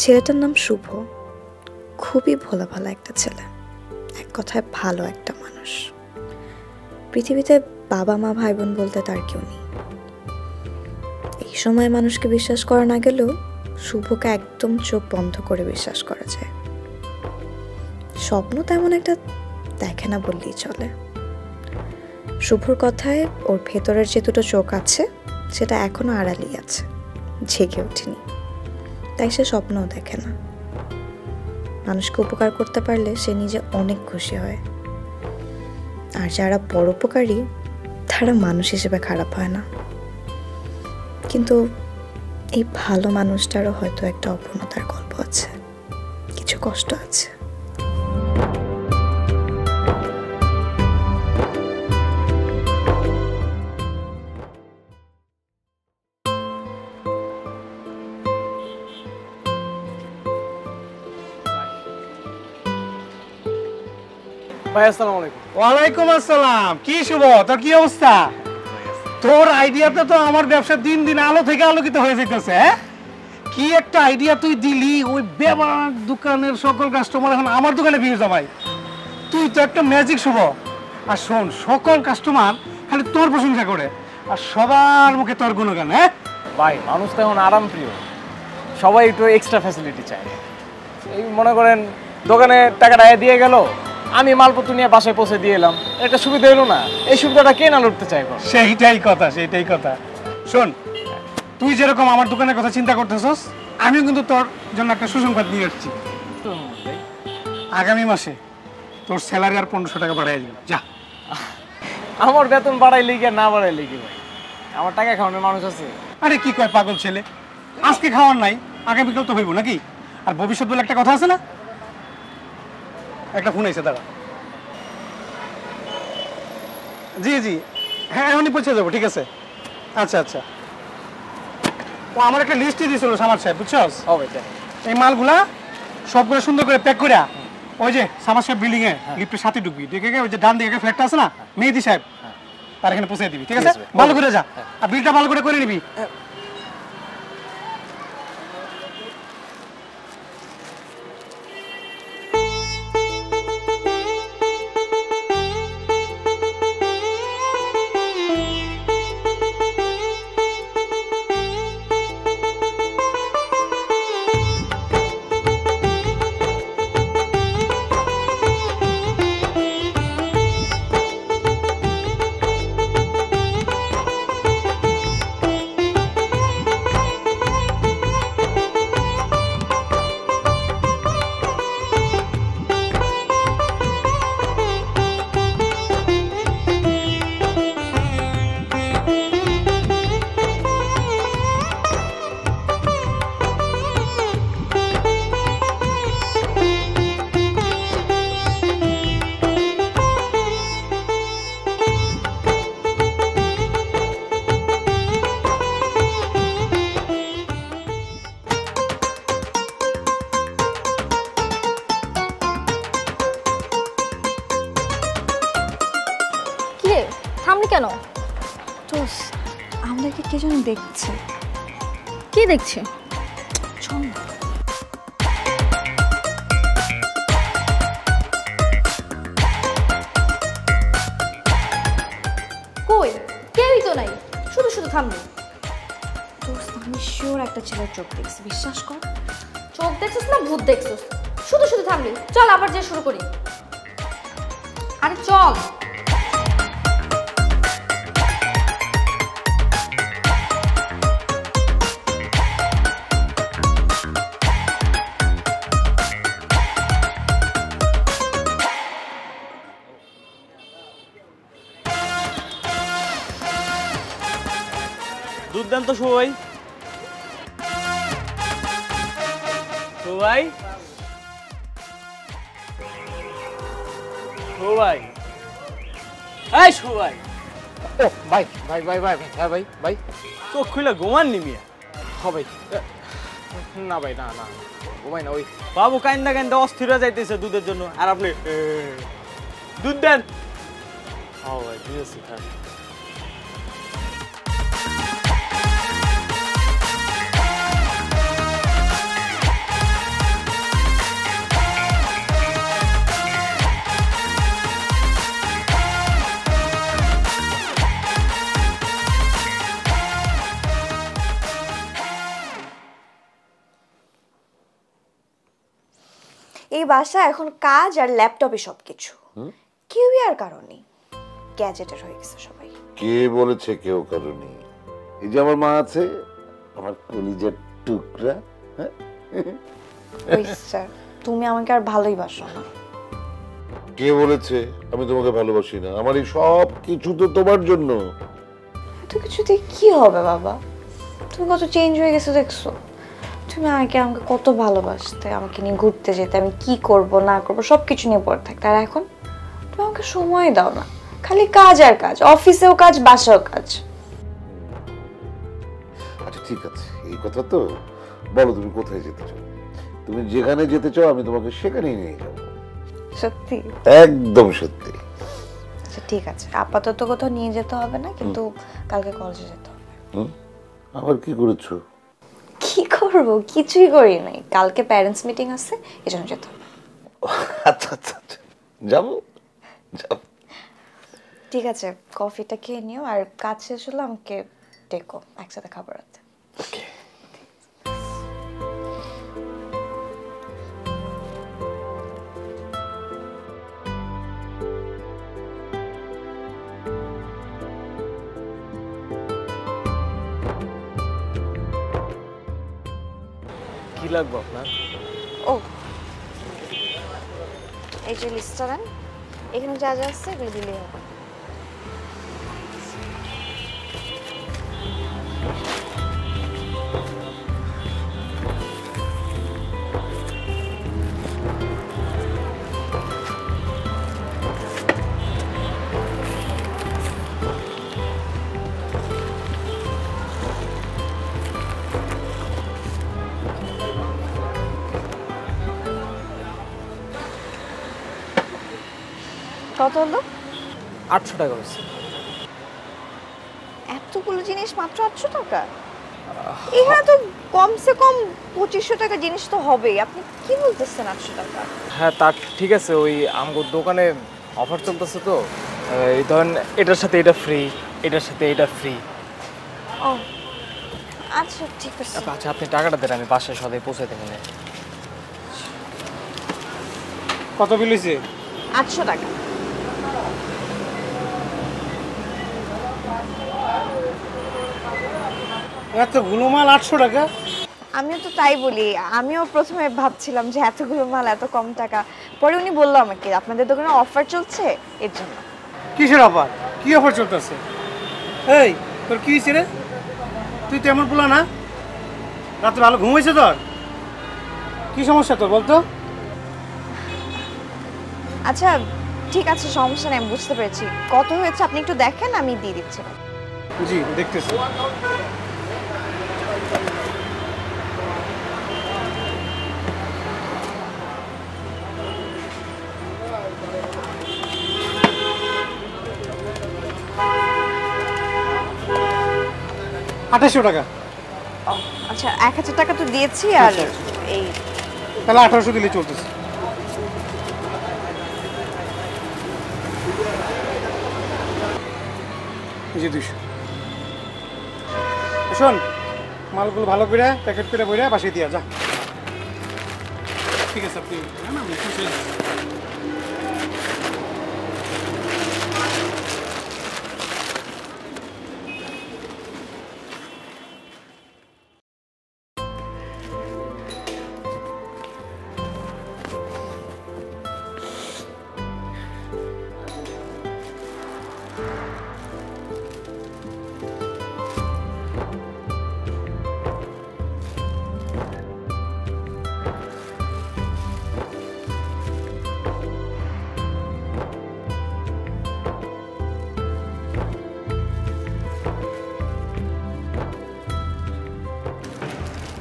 ছেলেটার নাম শুভ, খুবই ভোলা ভালা একটা ছেলে, এক কথায় ভালো একটা মানুষ। পৃথিবীতে বাবা মা ভাই বোন বলতে তার কেউ নেই। এই সময় মানুষকে বিশ্বাস করা না গেলেও শুভকে একদম চোখ বন্ধ করে বিশ্বাস করা যায়। স্বপ্ন তেমন একটা দেখে না বললেই চলে। শুভর কথায় ওর ভেতরের যে দুটো চোখ আছে সেটা এখনো আড়ালেই আছে, জেগে ওঠেনি, তাই সে স্বপ্নও দেখে না। মানুষকে উপকার করতে পারলে সে নিজে অনেক খুশি হয়, আর যারা পরোপকারী তারা মানুষ হিসেবে খারাপ হয় না। কিন্তু এই ভালো মানুষটারও হয়তো একটা অপূর্ণতার গল্প আছে, কিছু কষ্ট আছে। ভাই আসসালামু আলাইকুম। ওয়ালাইকুম আসসালাম। কি শুভ, তোর কি অবস্থা? তোর আইডিয়াতে তো আমার ব্যবসা দিন দিন আলো থেকে আলোকিত হয়ে যেতেছে। কি একটা আইডিয়া তুই দিলি, ওই বেবাক দোকানের সকল কাস্টমার এখন আমার দোকানে ভিড় জমায়। তুই তো একটা ম্যাজিক শুভ। আর শোন, সকল কাস্টমার খালি তোর প্রশংসা করে, আর সবার মুখে তোর গুণগান। হ্যাঁ ভাই, মানুষ তো এখন আরাম প্রিয়, সবাই একটু এক্সট্রা ফ্যাসিলিটি চায়। এই মনে করেন দোকানে টাকাটা দিয়ে গেল, আমি মালপত্র নিয়ে বাসায় পৌঁছে দিয়ে এলাম, একটা সুবিধা হলো না? এই সুবিধাটা কে না লড়তে চাইব? সেইটাই কথা, সেইটাই কথা। শোন, তুই যেরকম আমার দোকানের কথা চিন্তা করতেছস, আমিও কিন্তু তোর জন্য একটা সুসংবাদ নিয়ে আসছি। আগামী মাসে তোর স্যালারি আর 1500 টাকা বাড়াই দিবি। যা। আমার বেতন বাড়াইলে কি আর না বাড়াইলে কি ভাই? আমার টাকা খাওয়ানোর মানুষ আছে। আরে কি কয় পাগল ছেলে, আজকে খাওয়ার নাই, আগামীকাল তো হইব নাকি? আর ভবিষ্যৎ বলে একটা কথা আছে না? একটা ফোন এসে দাঁড়া। জি জি, হ্যাঁ এখনই পৌঁছে যাবো। ঠিক আছে, আচ্ছা আচ্ছা। ও আমার একটা লিস্টই দিয়েছিল সামার সাহেব, বুঝছস? এই মালগুলা সবগুলো সুন্দর করে প্যাক করে ওই যে সামার সাহেব বিল্ডিং এ লিফটের সাথে ঢুকবি, দেখে ওই যে ডান দিকে ফ্ল্যাটটা আছে না, মেহেদি সাহেব, তার এখানে পৌঁছে দিবি। ঠিক আছে, ভালো করে যা, আর বিলটা ভালো করে নিবি। থামলি কেন? তো আমাদেরকে কে যেন দেখছে। কি দেখছে? চল না। কই কেউই তো নাই, শুধু শুধু থামলি। দোস্ত, আমি শিওর একটা ছেলের চোখ দেখছি, বিশ্বাস কর। চোখ দেখছিস না ভূত দেখছিস? শুধু শুধু থামলি, চল আবার যে শুরু করি। আরে চল। দুধ দেন তো সবাই। সবাই সবাই এই সবাই। ও ভাই ভাই ভাই ভাই হ্যাঁ ভাই ভাই, চোখ খুলে ঘুমান নি মিয়া? হ্যাঁ ভাই। না ভাই, না না ঘুমাই না। ওই বাবু কান্দা কান্দা অস্থির হয়ে যাইতেছে দুধের জন্য, আর আপনি দুধ দেন। হ্যাঁ ভাই দিয়েছি। হ্যাঁ এই বাসা এখন কাজ আর ল্যাপটপে সবকিছু, কেউই আর কারণ নেই, গ্যাজেটের হয়ে গেছে সবাই। কে বলেছে কেউ কারণে? এই যে আমার মা আছে, আমার কলিজার টুকরা। ওই স্যার, তুমি আমাকে আর ভালোই বাসো না। কে বলেছে আমি তোমাকে ভালোবাসি না? আমার এই সব কিছু তো তোমার জন্য। এত কিছুতে কি হবে বাবা? তুমি কত চেঞ্জ হয়ে গেছো দেখছো? তুমি আমাকে কত ভালোবাসতে, আমাকে নিয়ে ঘুরতে যেতে, আমি কি করব না করব সবকিছু নিয়ে পড়ে থাকতে, আর এখন তুমি আমাকে সময় দাও না, খালি কাজ আর কাজ, অফিসেও কাজ বাসাও কাজ। আচ্ছা ঠিক আছে, এই কথা তো বলো, তুমি কোথায় যেতে চাও? তুমি যেখানে যেতে চাও আমি তোমাকে সেখানেই নিয়ে যাবো। সত্যি? একদম সত্যি। আচ্ছা ঠিক আছে, আপাতত কোথাও নিয়ে যেতে হবে না, কিন্তু কালকে কলেজে যেতে হবে। আবার কি করেছো? কি করব? কিছুই করি নাই, কালকে প্যারেন্টস মিটিং আছে, এজন্য যেতে হবে। আচ্ছা আচ্ছা আচ্ছা, যাবো যাবো। ঠিক আছে, কফিটা খেয়ে নিও, আর কাজ শেষ হলে আমাকে ডেকো, একসাথে খাবার রাতে। ওকে। কি লাগবে আপনার? ও, এই যে লিস্টটা দেন, এখানে যা যা আছে এগুলো দিলেই হবে। কত হলো? 800 টাকা হয়েছে। এতগুলো জিনিস মাত্র 800 টাকা? এখানে তো কমসে কম 2500 টাকা জিনিস তো হবেই, আপনি কি বলতেছেন 800 টাকা? হ্যাঁ তা ঠিক আছে, ওই আমগোর দোকানে অফার চলতেছে তো, এই ধরেন এটার সাথে এটা ফ্রি, এটার সাথে এটা ফ্রি। ও আচ্ছা ঠিক আছে। আচ্ছা আপনি টাকাটা দেন, আমি বাসায় সদাই পৌঁছে দেবেন। কত বিল হয়েছে? 800 টাকা। এতগুলো মাল 800 টাকা? আমিও তো তাই বলি, আমিও প্রথমে ভাবছিলাম যে এতগুলো মাল এত কম টাকা, পরে উনি বললো আমাকে আপনাদের দোকানে অফার চলছে এর জন্য। কিসের অফার? কি অফার চলতেছে? এই তোর কি হয়েছে রে? তুই তেমন বলা না, রাতে ভালো ঘুম হয়েছে তোর? কি সমস্যা তোর বলতো? আচ্ছা ঠিক আছে, সমস্যা নেই, আমি বুঝতে পেরেছি। কত হয়েছে আপনি একটু দেখেন, আমি দিয়ে দিচ্ছি। জি দেখতেছি। আঠাশশো টাকা। আচ্ছা 1000 টাকা তো দিয়েছি, আর এই তাহলে 1800 দিলে চলতেছে। জি 200। শোন, মালগুলো ভালো করে প্যাকেট করে বইরা বাসায় দিয়া যা। ঠিক আছে আপনি না আমি খুশি হয়ে যাচ্ছি।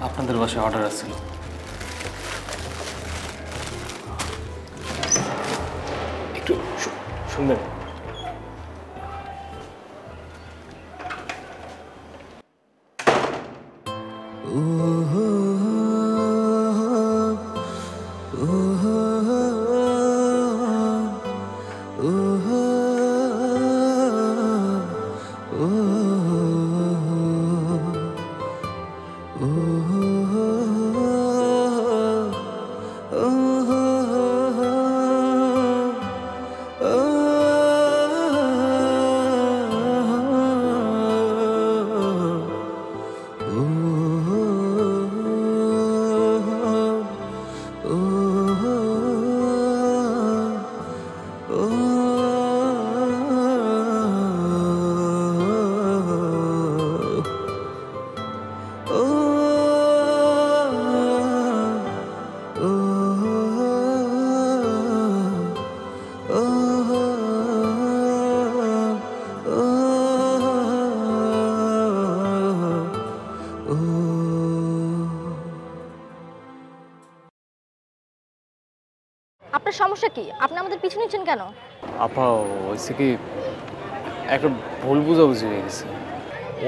আপনাদের বাসায় অর্ডার আসছিল। একটু শুনবেন? oh আপনার সমস্যা কি? আপনি আমাদের পিছু নিচ্ছেন কেন? আপা হয়েছে কি, একটা ভুল বুঝাবুঝি হয়ে গেছে।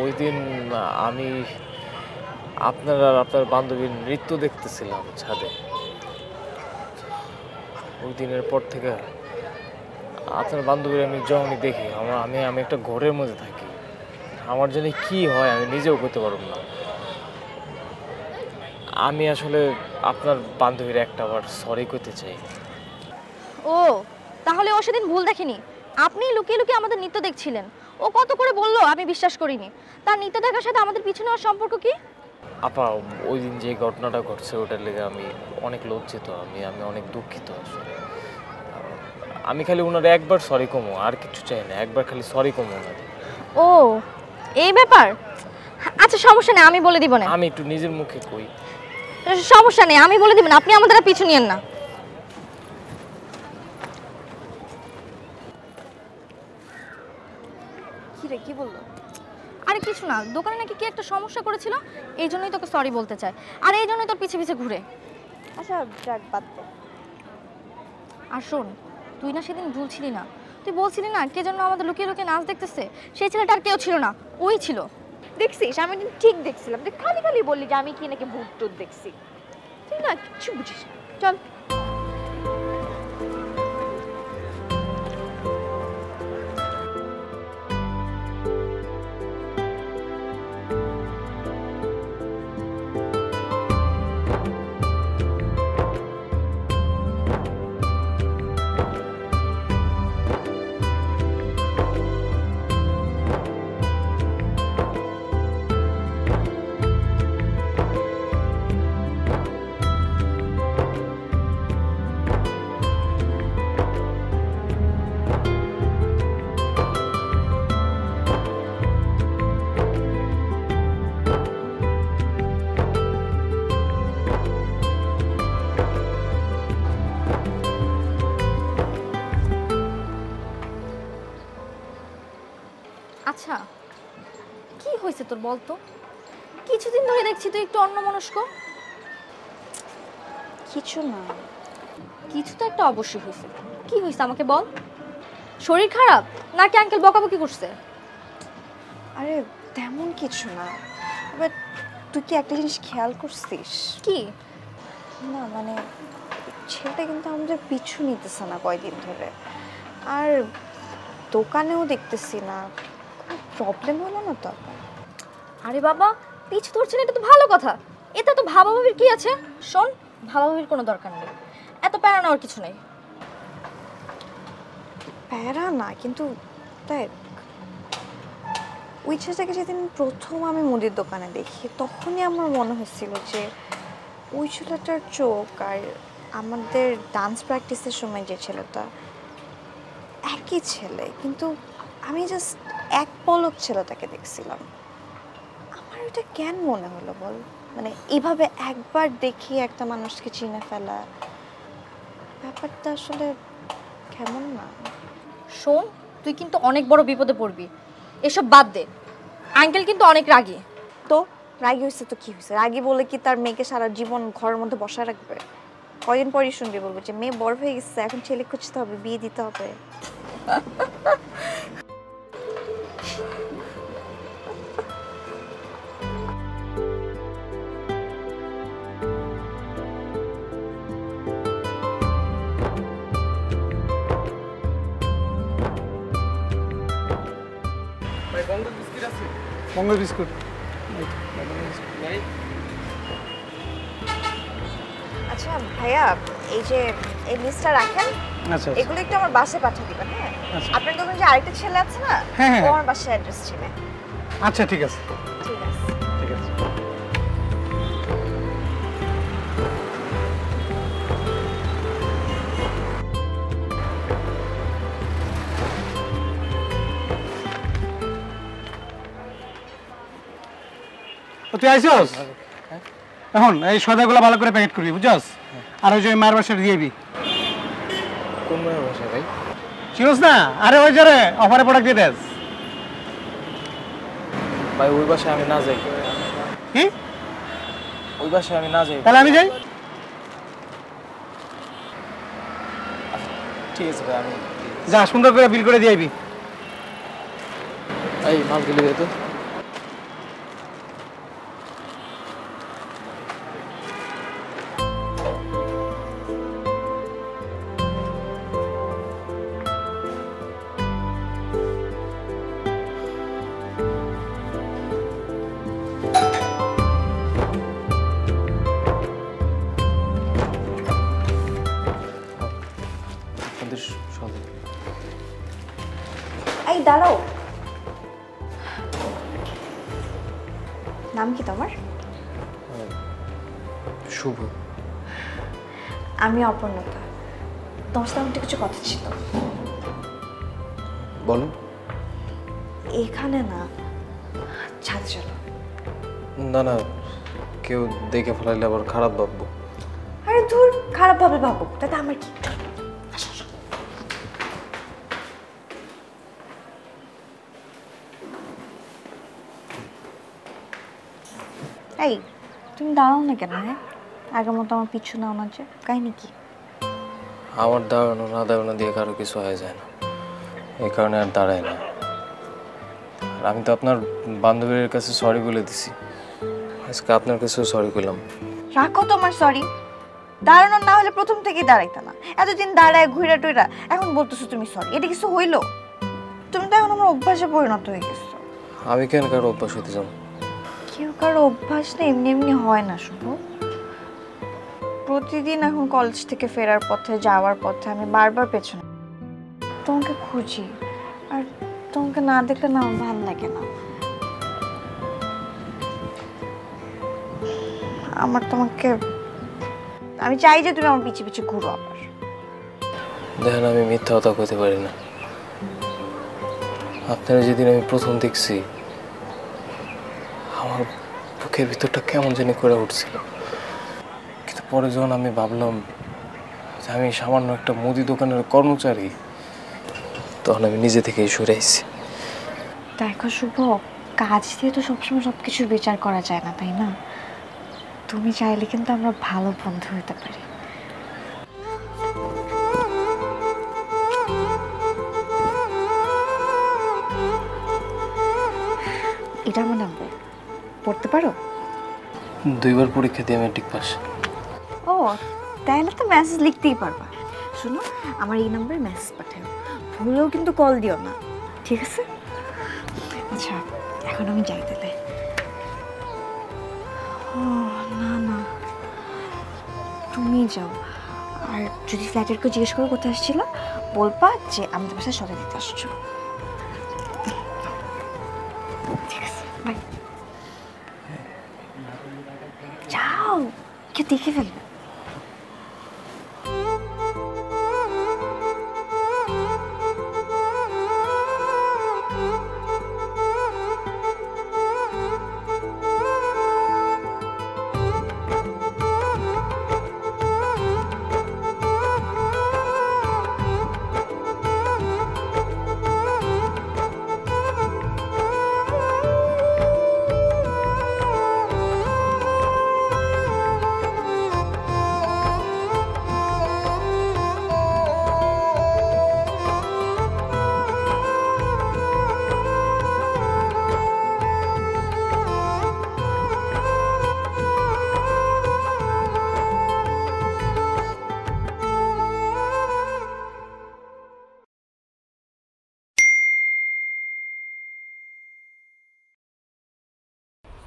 ওই দিন আমি আপনার আর আপনার বান্ধবীর নৃত্য দেখতেছিলাম ছাদে। ওই দিনের পর থেকে আপনার বান্ধবীর আমি যখনই দেখি আমি একটা ঘরের মধ্যে থাকি। আমার জন্য কি হয় আমি নিজেও করতে পারব না। আমি আসলে আপনার বান্ধবীর একটাবার সরি করতে চাই। ও তাহলে ও সেদিন ভুল দেখেনি, আপনি লুকিয়ে লুকিয়ে আমাদের নৃত্য দেখছিলেন। ও কত করে বললো, আমি বিশ্বাস করিনি। তার নৃত্য দেখার সাথে আমাদের পিছু নেওয়ার সম্পর্ক কি? আপা ওই দিন যে ঘটনাটা ঘটছে ওটার লেগে আমি অনেক লজ্জিত, আমি অনেক দুঃখিত আসলে। আমি খালি ওনারে একবার সরি কমো, আর কিছু চাই না, একবার খালি সরি কমো ওনারে। ও এই ব্যাপার, আচ্ছা সমস্যা নেই, আমি বলে দিব না। আমি একটু নিজের মুখে কই। সমস্যা নেই, আমি বলে দিব না, আপনি আমাদের পিছু নিয়েন না। কি রে, কি বললো? আরে কিছু না, দোকানে নাকি কি একটা সমস্যা করেছিল, এই জন্যই তোকে সরি বলতে চায়, আর এই জন্যই তোর পিছে পিছে ঘুরে। আচ্ছা যাক, বাদ দে। আর শোন, তুই না সেদিন ভুলছিলি না, তুই বলছিলি না কে জন্য আমাদের লুকিয়ে লুকিয়ে নাচ দেখতেছে, সেই ছেলেটা আর কেউ ছিল না, ওই ছিল। দেখছিস, আমি ঠিক দেখছিলাম। তুই খালি খালি বললি যে আমি কি নাকি ভূত টুত দেখছি। তুই না কিছু বুঝিস না। চল। আচ্ছা কি হয়েছে তোর বলতো? কিছুদিন ধরে দেখছি তুই একটু অন্যমনস্ক। কিছু না। কিছু তো একটা অবশ্যই হয়েছে। কি হয়েছে আমাকে বল। শরীর খারাপ নাকি আঙ্কেল বকাবকি করছে? আরে তেমন কিছু না। এবার তুই কি একটা জিনিস খেয়াল করছিস? কি? না মানে ছেলেটা কিন্তু আমাদের পিছু নিতেছে না কয়দিন ধরে, আর দোকানেও দেখতেছি না। কোনো প্রবলেম হলো না তো? আরে বাবা, পিছু ধরছেন, এটা তো ভালো কথা। এতে তো ভাবাভাবির কি আছে? শোন, ভাবাভাবির কোনো দরকার নেই, এত প্যারা নেওয়ার কিছু নেই। প্যারা না, কিন্তু দেখ ওই ছেলেটাকে যেদিন প্রথম আমি মুদির দোকানে দেখি তখনই আমার মনে হয়েছিল যে ওই ছেলেটার চোখ আর আমাদের ডান্স প্র্যাকটিসের সময় যে ছেলেটা একই ছেলে, কিন্তু আমি জাস্ট এক পলক ছেলেটাকে দেখছিলাম। আমার এটা কেন মনে হলো বল? মানে এইভাবে একবার দেখি একটা মানুষকে চিনে ফেলা, ব্যাপারটা আসলে কেমন না? শোন, তুই কিন্তু অনেক বড় বিপদে পড়বি, এসব বাদ দে। আঙ্কেল কিন্তু অনেক রাগী। তো রাগী হয়েছে তো কি হয়েছে? রাগী বলে কি তার মেয়েকে সারা জীবন ঘরের মধ্যে বসায় রাখবে? কয়দিন পরই শুনবি বলবো যে মেয়ে বড় হয়ে গেছে, এখন ছেলে খুঁজতে হবে, বিয়ে দিতে হবে। বঙ্গ বিস্কুট। আচ্ছা ভাইয়া, এই যে এই লিস্টটা রাখেন, আচ্ছা এগুলো একটু আমার বাসায় পাঠিয়ে দিবেন। হ্যাঁ, আচ্ছা। আপনার দোকানে যে আরেকটা ছেলে আছে না, হ্যাঁ, হ্যাঁ। ও আমার বাসায় অ্যাড্রেস ছিল। আচ্ছা ঠিক আছে, ঠিক আছে। ঠিক আছে। তুই আইসস? এখন এই সদাগুলো ভালো করে প্যাকেট করবি, বুঝছস? আর ওই যে মায়ের বাসায় দিয়ে দিবি। কোন মেয়ের ভাষা ভাই? চিনস না? আরে ওই যে রে অফারে প্রোডাক্ট দিয়ে দেস। ভাই ওই বাসায় আমি না যাই। কি? ওই বাসায় আমি না যাই। তাহলে আমি যাই? ঠিক আছে ভাই, আমি যা সুন্দর করে বিল করে দিয়ে আইবি। এই মাল দিলে তো এই দাঁড়াও, নাম কি তোমার? শুভ। আমি অপর্ণতা। তোমার সাথে আমার কিছু কথা ছিল। বলো। এখানে না, ছাদে চলো। না না, কেউ দেখে ফেলাইলে আবার খারাপ ভাববো। আরে ধুর, খারাপ ভাবে ভাবো, তাতে আমার কি? আসো, আসো। এই তুমি দাঁড়াও না কেন? হ্যাঁ, আগের মতো আমার পিছু নাও না যে, কাহিনী কি? আমার দাঁড়ানো না দাঁড়ানো দিয়ে কারো কিছু হয়ে যায় না, এই কারণে আর দাঁড়ায় না। আর আমি তো আপনার বান্ধবীর কাছে সরি বলে দিছি, আজকে আপনার কাছেও সরি করলাম। রাখো তোমার সরি। দাঁড়ানো না হলে প্রথম থেকেই দাঁড়াইতা না। এতদিন দাঁড়ায় ঘুরা টুইরা এখন বলতেছো তুমি সরি। এটা কিছু হইলো? তুমি তো এখন আমার অভ্যাসে পরিণত হয়ে গেছো। আমি কেন কারো অভ্যাস হইতে যাবো? কেউ কারো অভ্যাস না এমনি এমনি হয় না শুভ। প্রতিদিন এখন কলেজ থেকে ফেরার পথে, যাওয়ার পথে আমি বারবার পেছনে তোমাকে খুঁজি, আর তোমাকে না দেখলে না আমার ভালো লাগে না। আমার তোমাকে, আমি চাই যে তুমি আমার পিছে পিছে ঘুরো আবার। দেখেন, আমি মিথ্যা কথা কইতে পারি না। আপনারা যেদিন আমি প্রথম দেখছি, আমার বুকের ভিতরটা কেমন জানি করে উঠছিল, কিন্তু পরে যখন আমি ভাবলাম যে আমি সামান্য একটা মুদি দোকানের কর্মচারী, তখন আমি নিজে থেকেই সরে আইছি। দেখো শুভ, কাজ দিয়ে তো সবসময় সবকিছুর বিচার করা যায় না, তাই না? তুমি চাইলে কিন্তু আমরা ভালো বন্ধু হতে পারি। এটা আমার নাম্বার, পড়তে পারো? 2 বার পরীক্ষা দিয়ে মেট্রিক পাস। ও, তাহলে তো মেসেজ লিখতেই পারবা। শোনো, আমার এই নাম্বারে মেসেজ পাঠাও, ভুলেও কিন্তু কল দিও না, ঠিক আছে? আচ্ছা, এখন আমি যাই তাহলে। ও না না, তুমি যাও। আর যদি ফ্ল্যাটের কেউ জিজ্ঞেস করো কোথায় আসছিল, বলবা যে আমাদের বাসায় সদা দিতে আসছো। ঠিক আছে, বাই। যাও, কেউ দেখে ফেলবে।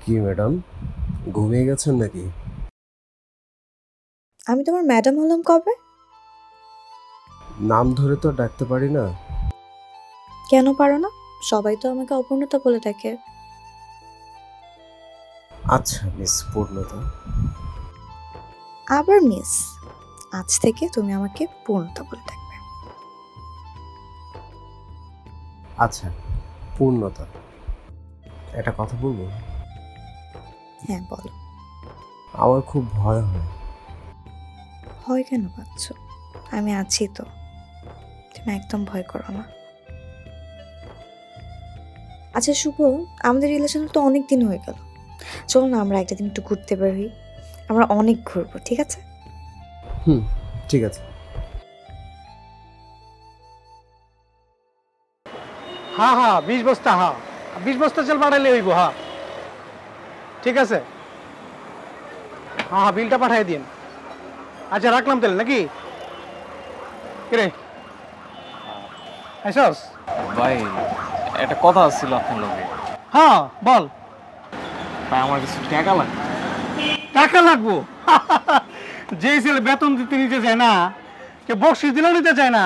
কি ম্যাডাম, ঘুমিয়ে গেছেন নাকি? আমি তোমার ম্যাডাম হলাম কবে? নাম ধরে তো ডাকতে পারি না। কেন পারো না? সবাই তো আমাকে অপূর্ণতা বলে ডাকে। আচ্ছা মিস পূর্ণতা। আবার মিস? আজ থেকে তুমি আমাকে পূর্ণতা বলে ডাকবে। আচ্ছা পূর্ণতা, একটা কথা বলবো? হ্যাঁ বলো। আমার খুব ভয় হয়। ভয় কেন পাচ্ছ? আমি আছি তো, তুমি একদম ভয় করো না। আচ্ছা শুভ, আমাদের রিলেশন তো অনেক দিন হয়ে গেল, চলো না আমরা একটা দিন একটু ঘুরতে বের হই। আমরা অনেক ঘুরবো, ঠিক আছে? ঠিক আছে। হ্যাঁ হ্যাঁ 20 বস্তা, হ্যাঁ 20 বস্তা চাল পাঠাইলে হইব। হ্যাঁ ঠিক আছে, হ্যাঁ হ্যাঁ বিলটা পাঠাই দিন। আচ্ছা রাখলাম তাহলে নাকি? কিরে আইসস? ভাই একটা কথা ছিল আপনার লগে। হ্যাঁ বল। ভাই আমার কিছু টাকা লাগবে। টাকা লাগবো? যে ছেলে বেতন দিতে নিতে চায় না, কে বকশিস দিলেও নিতে চায় না,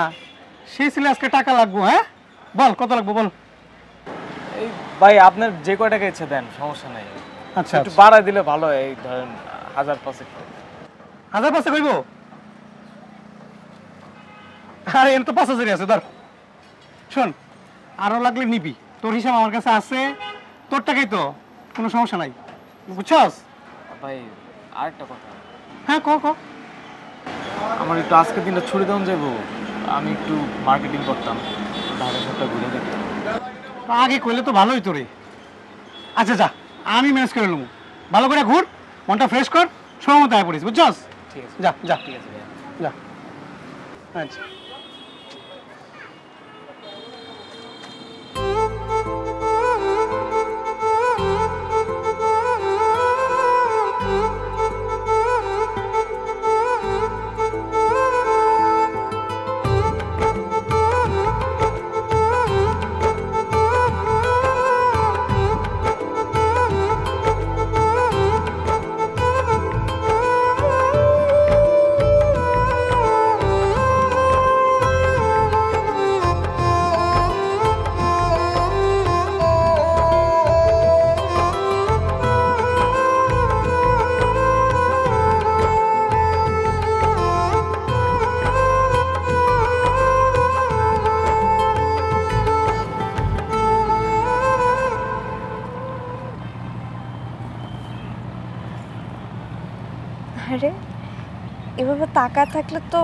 সেই ছেলে আজকে টাকা লাগবো। হ্যাঁ বল কত লাগবো বল। এই ভাই আপনার যে কয় টাকা ইচ্ছে দেন, সমস্যা নাই। আচ্ছা একটু বাড়াই দিলে ভালো হয়, এই ধরেন 1000-500। 1000-500 কইব? আরে এর তো 5000 আছে ধর। শোন আরো লাগলে নিবি, তোর হিসাব আমার কাছে আছে, তোর টাকাই তো, কোনো সমস্যা নাই, বুঝছস? ভাই আরেকটা কথা, হ্যাঁ ক ক। আমার একটু আজকের দিনটা ছুটি দেওয়া যাবো, আমি একটু মার্কেটিং করতাম, ঢাকা শহরটা ঘুরে দেখতাম। আগে কইলে তো ভালোই তোরে। আচ্ছা যা, আমি ম্যানেজ করে নেবো, ভালো করে ঘুর, মনটা ফ্রেশ কর, সময় মতো আয় পড়িস, বুঝছস? ঠিক আছে যা যা ঠিক আছে ভাইয়া। যা। আচ্ছা আরে এভাবে তাকায় থাকলে তো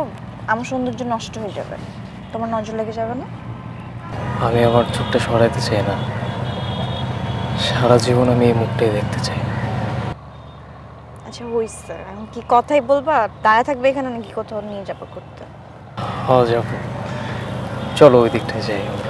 আমার সৌন্দর্য নষ্ট হয়ে যাবে, তোমার নজর লেগে যাবে না? আমি আমার চোখটা সরাইতে চাই না, সারা জীবন আমি এই মুখটাই দেখতে চাই। আচ্ছা হইছে, আমি কি কথাই বলবা? দাঁড়ায় থাকবে এখানে নাকি কোথাও নিয়ে যাবো করতে? হ্যাঁ যাবো, চলো ওই দিকটায় যাই আমরা।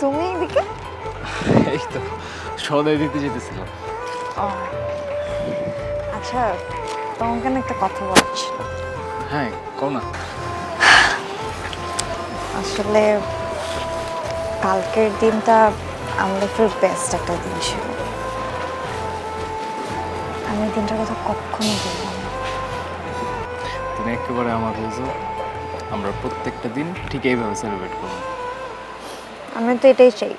তুমি এদিকে? এই তো সদাই দিতে যেতেছিলাম। আচ্ছা তোমাকে না একটা কথা বলছি। হ্যাঁ কও না। আসলে কালকের দিনটা আমাদের ফের বেস্ট একটা দিন ছিল। আমি এই দিনটার কথা কখনো বলবো না। তুমি একেবারে আমার বলছো, আমরা প্রত্যেকটা দিন ঠিক এইভাবে সেলিব্রেট করবো। আমি তো এটাই চাই।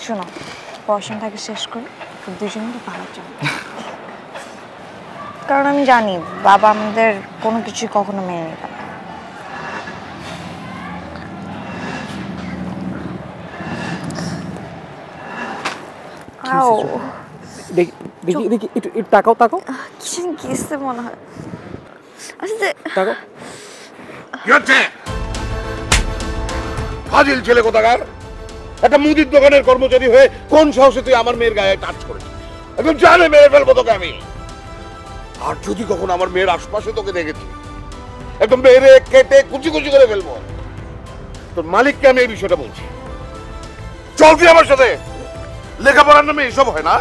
শোনো পড়াশোনাটাকে শেষ করে আমাদের দুজনেরই ভালো চলে। কারণ আমি জানি বাবা আমাদের কোনো কিছু কখনো মেনে নেবে না। আও দেখি দেখি দেখি একটু তাকাও তাকাও কিছু গেছে মনে হয়। আচ্ছা তাকাও। কি হচ্ছে? ফাজিল ছেলে কোথাকার, একটা মুদির দোকানের কর্মচারী হয়ে কোন সাহসে তুই আমার মেয়ের গায়ে টাচ করেছিস? একদম জানে মেরে ফেলবো তোকে আমি। আর যদি কখনো আমার মেয়ের আশপাশে তোকে দেখেছি, একদম মেরে কেটে কুচি কুচি করে ফেলবো। তোর মালিককে আমি এই বিষয়টা বলছি। চল তুই আমার সাথে। লেখাপড়ার নামে এসব হয় না।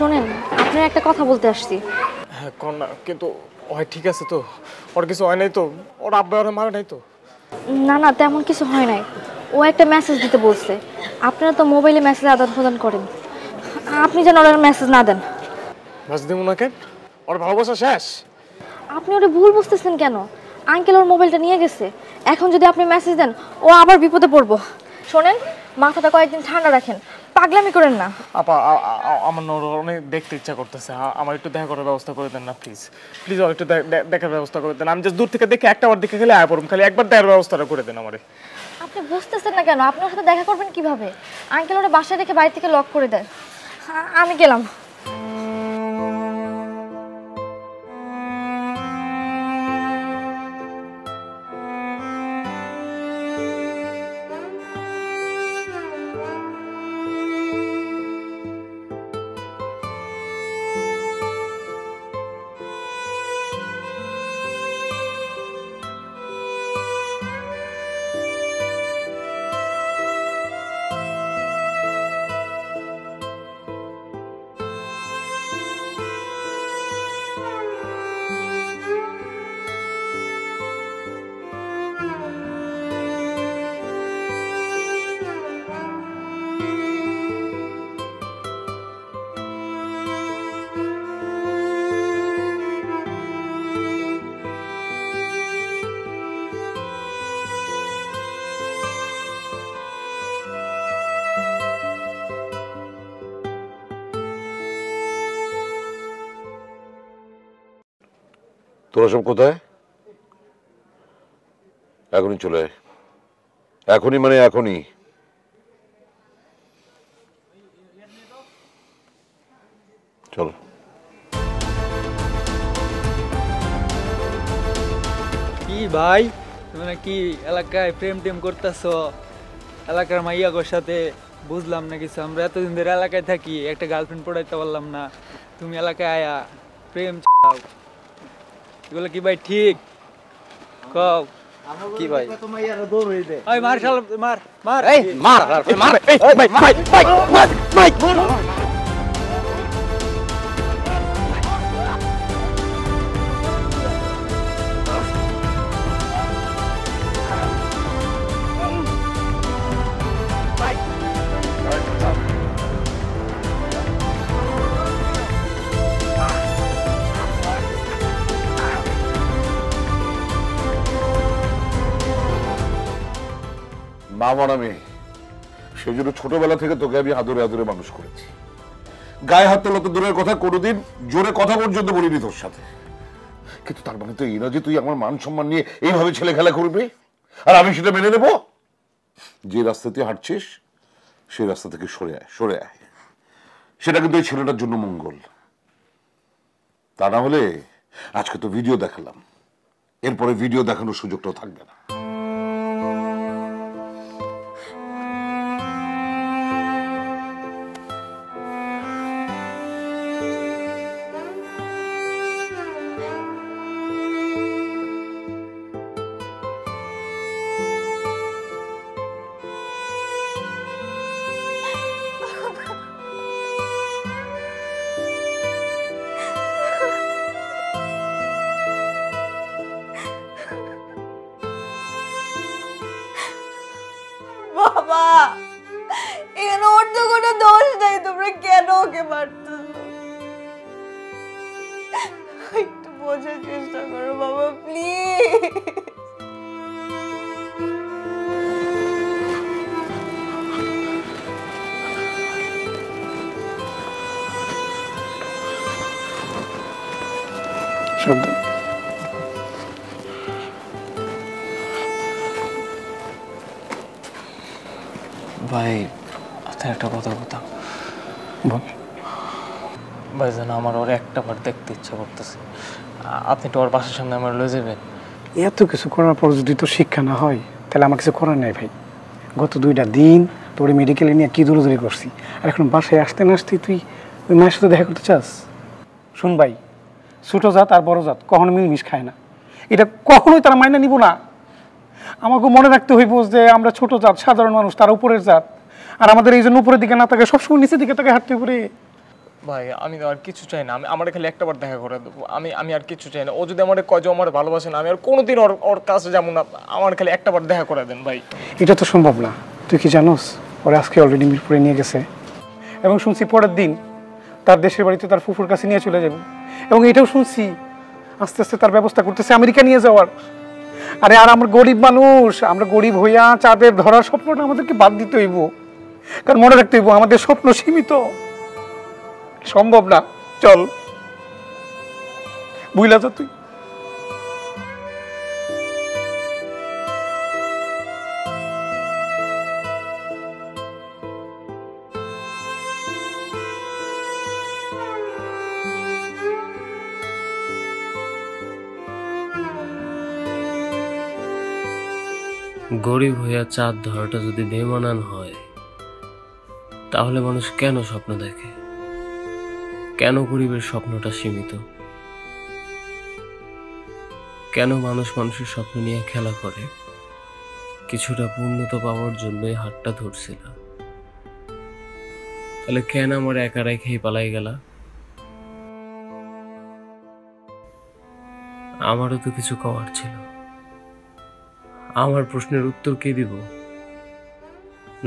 শোনেন, আপনার একটা কথা বলতে আসছি। হ্যাঁ কর না, কিন্তু হয় ঠিক আছে তো? ওর কিছু হয় নাই তো? ওর আব্বা ওরা মারে নাই তো? না না, তেমন কিছু হয় নাই। ও একটা মেসেজ দিতে বলছে। আপনারা তো মোবাইলে মেসেজ আদান প্রদান করেন, আপনি যেন ওর মেসেজ না দেন। বাস দেবো না কেন? ওর ভালোবাসা শেষ? আপনি ওটা ভুল বুঝতেছেন কেন? আঙ্কেল ওর মোবাইলটা নিয়ে গেছে। এখন যদি আপনি মেসেজ দেন, ও আবার বিপদে পড়বো। শোনেন, মাথাটা কয়েকদিন ঠান্ডা রাখেন, পাগলামি করেন না। আপা আমার না অনেক দেখতে ইচ্ছা করতেছে। আমার একটু দেখা করার ব্যবস্থা করে দেন না প্লিজ। প্লিজ একটু দেখার ব্যবস্থা করে দেন। আমি জাস্ট দূর থেকে দেখে একটা বার দেখে গেলে আয় পড়ুন, খালি একবার দেখার ব্যবস্থাটা করে দেন আমারে। আপনি বুঝতেছেন না কেন? আপনার সাথে দেখা করবেন কিভাবে? আঙ্কেল ওরা বাসায় রেখে বাড়ি থেকে লক করে দেয়। আমি গেলাম। তোরা সব কোথায়? এখনই চলে আয়। এখনই মানে এখনই। চল। কি ভাই, তোমরা কি এলাকায় প্রেম টেম করতেছো? এলাকার মাইয়াগোর সাথে বুঝলাম না কিছু। আমরা এতদিন ধরে এলাকায় থাকি, একটা গার্লফ্রেন্ড পড়াইতে পারলাম না, তুমি এলাকায় আয়া প্রেম চাও? এগুলো কি ভাই ঠিক? কও কি ভাই? ওই মার শালা, মার মার, এই মার মার, এই ভাই ভাই ভাই ভাই মার। মামন আমি, সেই জন্য ছোটবেলা থেকে তোকে আমি আদরে আদরে মানুষ করেছি। গায়ে হাত তোলা তো দূরের কথা, কোনোদিন জোরে কথা পর্যন্ত বলিনি তোর সাথে। কিন্তু তার মানে তো এই না যে তুই আমার মান সম্মান নিয়ে এইভাবে ছেলে খেলা করবি আর আমি সেটা মেনে নেব। যে রাস্তা তুই হাঁটছিস সেই রাস্তা থেকে সরে আয়, সরে আয়। সেটা কিন্তু এই ছেলেটার জন্য মঙ্গল। তা না হলে আজকে তো ভিডিও দেখালাম, এরপরে ভিডিও দেখানোর সুযোগটাও থাকবে না। বাবা, এখানে ওর তো কোনো দোষ নেই, তোমরা কেন ওকে মারতেছো? একটু বোঝার চেষ্টা করো বাবা, প্লিজ। ভাই আপনার একটা কথা বলতাম। ভাইজান আমার ওর একটা বার দেখতে ইচ্ছা করতেছে, আপনি তো ওর বাসার সামনে আমার লয়ে যাবেন। এত কিছু করার পর যদি তোর শিক্ষা না হয় তাহলে আমার কিছু করার নাই ভাই। গত 2টা দিন তোর মেডিকেলে নিয়ে কি দৌড়াদৌড়ি করছি, আর এখন বাসায় আসতে না আসতে তুই ওই মায়ের সাথে দেখা করতে চাস? শুন ভাই, ছোটো জাত আর বড় জাত কখনো মিলমিশ খায় না, এটা কখনোই তারা মাইনা নিব না। আমাকে মনে রাখতে হইব যে আমরা ছোট জাত, সাধারণ মানুষ, তারা উপরের জাত, আর আমাদের এই জন্য উপরের দিকে না তাকে সবসময় নিচের দিকে তাকে হাঁটতে পারে। ভাই আমি আর কিছু চাই না, আমার খালি একটা বার দেখা করে দেবো, আমি আর কিছু চাই না। ও যদি আমার কয় যে আমার ভালোবাসে না, আমি আর কোনোদিন ওর কাছে যাবো না, আমার খালি একটা বার দেখা করে দেন ভাই। এটা তো সম্ভব না, তুই কি জানোস ওরা আজকে অলরেডি মিরপুরে নিয়ে গেছে, এবং শুনছি পরের দিন তার দেশের বাড়িতে তার ফুফুর কাছে নিয়ে চলে যাব, এবং এটাও শুনছি আস্তে আস্তে তার ব্যবস্থা করতেছে আমেরিকা নিয়ে যাওয়ার। আরে আর আমরা গরিব মানুষ, আমরা গরিব হইয়া চাঁদের ধরার স্বপ্নটা আমাদেরকে বাদ দিতে হইব, কারণ মনে রাখতে হইব আমাদের স্বপ্ন সীমিত, সম্ভব না। চল বুঝলা তো তুই। গরিব হইয়া চাঁদ ধরাটা যদি বেমানান হয়, তাহলে মানুষ কেন স্বপ্ন দেখে? কেন গরিবের স্বপ্নটা সীমিত? কেন মানুষ মানুষের স্বপ্ন নিয়ে খেলা করে? কিছুটা পূর্ণতা পাওয়ার জন্যই হাতটা ধরছিল, তাহলে কেন আমার একা রেখেই পালাই গেলা? আমারও তো কিছু কওয়ার ছিল। আমার প্রশ্নের উত্তর কে দিব?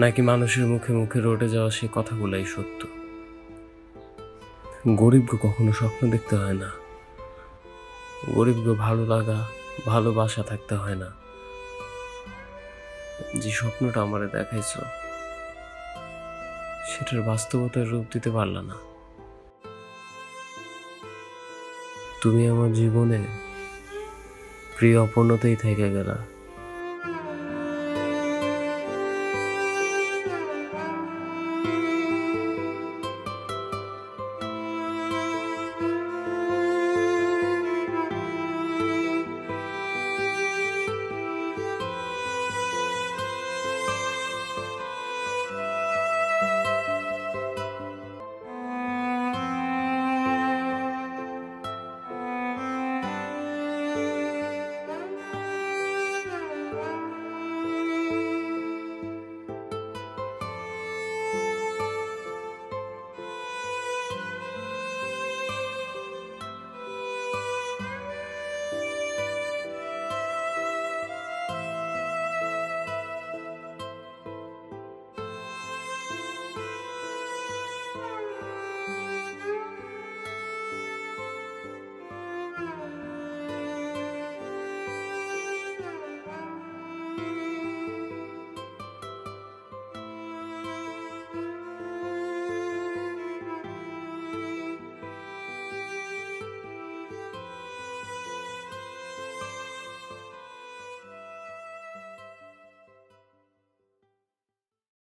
নাকি মানুষের মুখে মুখে রটে যাওয়া সে কথাগুলাই সত্য? গরিবকে কখনো স্বপ্ন দেখতে হয় না, গরিবকে ভালো লাগা, ভালোবাসা থাকতে হয় না। যে স্বপ্নটা আমারে দেখাইছ সেটার বাস্তবতার রূপ দিতে পারলা না। তুমি আমার জীবনে প্রিয় অপূর্ণতাই থেকে গেলা।